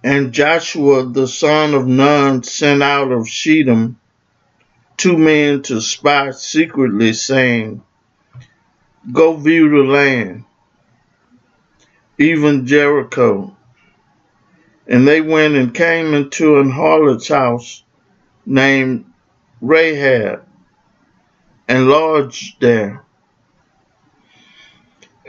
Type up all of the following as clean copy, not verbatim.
And Joshua the son of Nun sent out of Shittim 2 men to spy secretly, saying, Go view the land, even Jericho. And they went and came into an harlot's house named Rahab, and lodged there.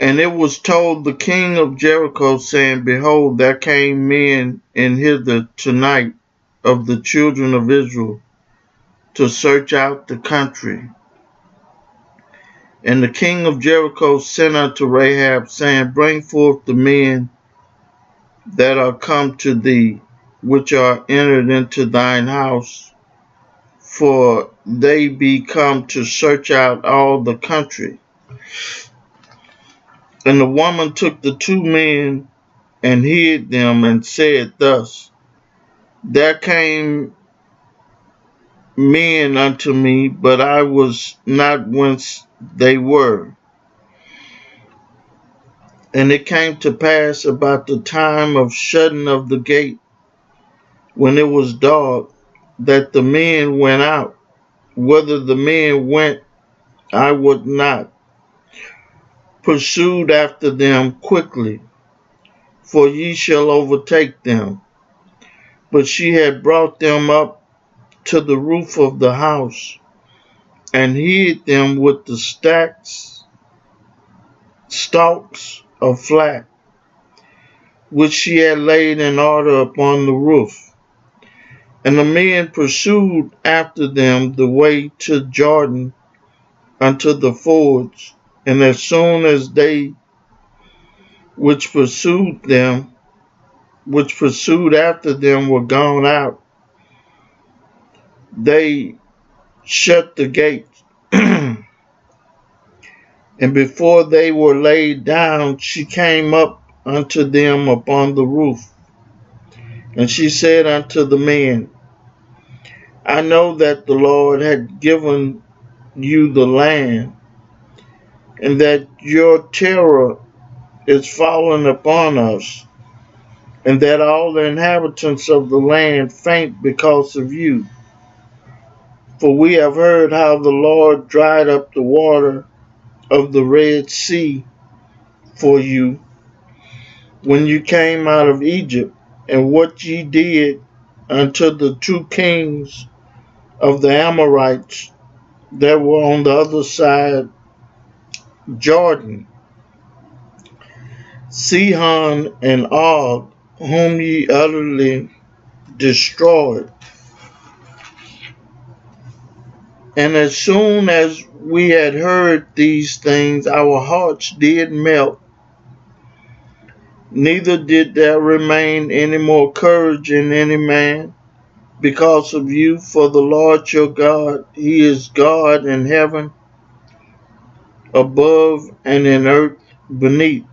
And it was told the king of Jericho, saying, Behold, there came men in hither tonight of the children of Israel to search out the country. And the king of Jericho sent unto Rahab, saying, Bring forth the men that are come to thee, which are entered into thine house, for they be come to search out all the country. And the woman took the 2 men and hid them, and said thus, There came men unto me, but I was not whence they were. And it came to pass about the time of shutting of the gate, when it was dark, that the men went out. Whither the men went, I would not, pursued after them quickly, for ye shall overtake them. But she had brought them up to the roof of the house, and hid them with the stalks of flax, which she had laid in order upon the roof. And the men pursued after them the way to Jordan unto the fords. And as soon as they which pursued after them were gone out, they shut the gates. And before they were laid down, she came up unto them upon the roof. And she said unto the men, I know that the Lord had given you the land, and that your terror is fallen upon us, and that all the inhabitants of the land faint because of you. For we have heard how the Lord dried up the water of the Red Sea for you when you came out of Egypt, and what ye did unto the 2 kings of the Amorites that were on the other side Jordan, Sihon and Og, whom ye utterly destroyed. And as soon as we had heard these things, our hearts did melt, neither did there remain any more courage in any man because of you. For the Lord your God, he is God in heaven above and in earth beneath.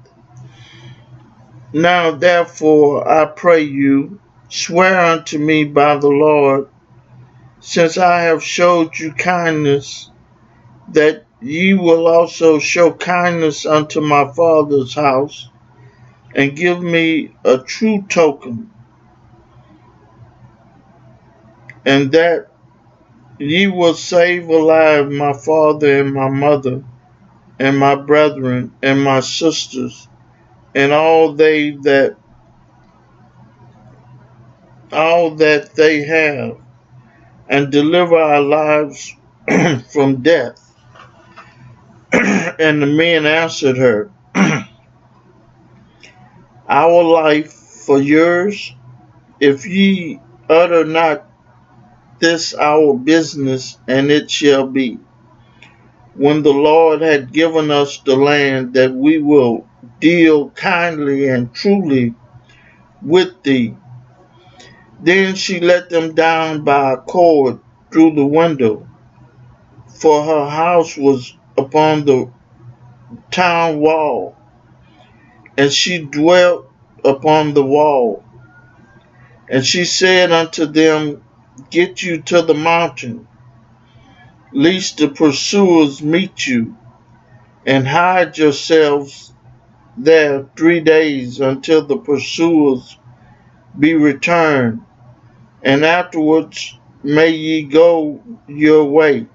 Now therefore I pray you, swear unto me by the Lord, since I have showed you kindness, that ye will also show kindness unto my father's house, and give me a true token, and that ye will save alive my father and my mother, and my brethren and my sisters, and all that they have, and deliver our lives from death. And the men answered her, Our life for yours, if ye utter not this our business. And it shall be, when the Lord had given us the land, that we will deal kindly and truly with thee. Then she let them down by a cord through the window, for her house was upon the town wall, and she dwelt upon the wall. And she said unto them, Get you to the mountain, lest the pursuers meet you, and hide yourselves there 3 days until the pursuers be returned, and afterwards may ye go your way.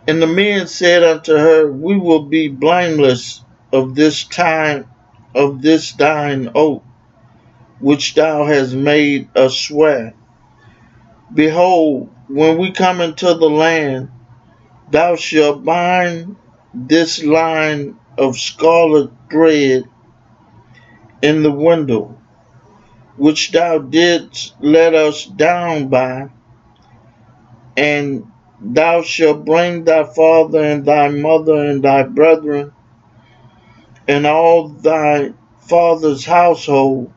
And the men said unto her, We will be blameless of this time, of this thine oath, which thou hast made us swear. Behold, when we come into the land, thou shalt bind this line of scarlet thread in the window, which thou didst let us down by, and thou shalt bring thy father and thy mother and thy brethren and all thy father's household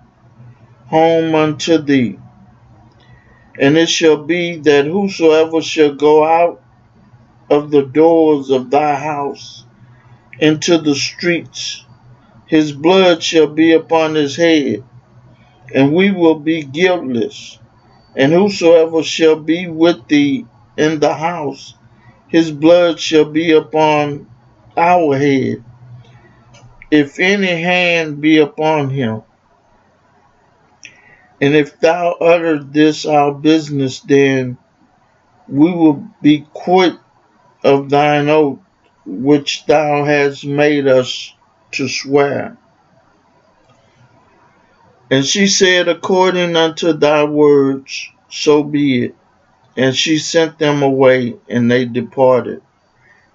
home unto thee. And it shall be that whosoever shall go out of the doors of thy house into the streets, his blood shall be upon his head, and we will be guiltless. And whosoever shall be with thee in the house, his blood shall be upon our head, if any hand be upon him. And if thou utter this our business, then we will be quit of thine oath which thou hast made us to swear. And she said, According unto thy words, so be it. And she sent them away, and they departed.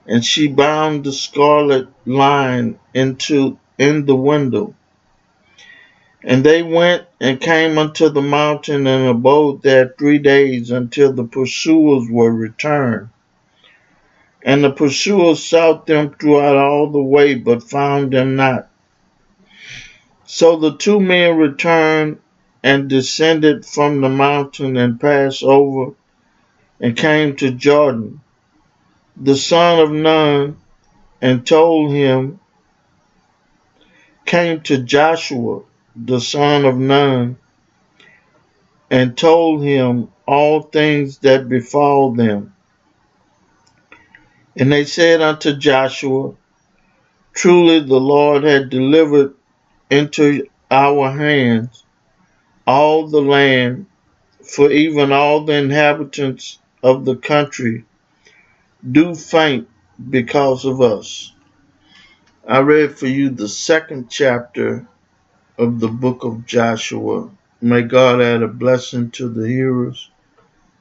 And she bound the scarlet line in the window. And they went and came unto the mountain, and abode there 3 days, until the pursuers were returned. And the pursuers sought them throughout all the way, but found them not. So the 2 men returned and descended from the mountain, and passed over, and came to Jordan, the son of Nun, and came to Joshua, the son of Nun, and told him all things that befall them. And they said unto Joshua, Truly the Lord had delivered into our hands all the land, for even all the inhabitants of the country do faint because of us. I read for you the 2nd chapter of the book of Joshua. May God add a blessing to the hearers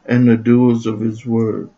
and the doers of his word.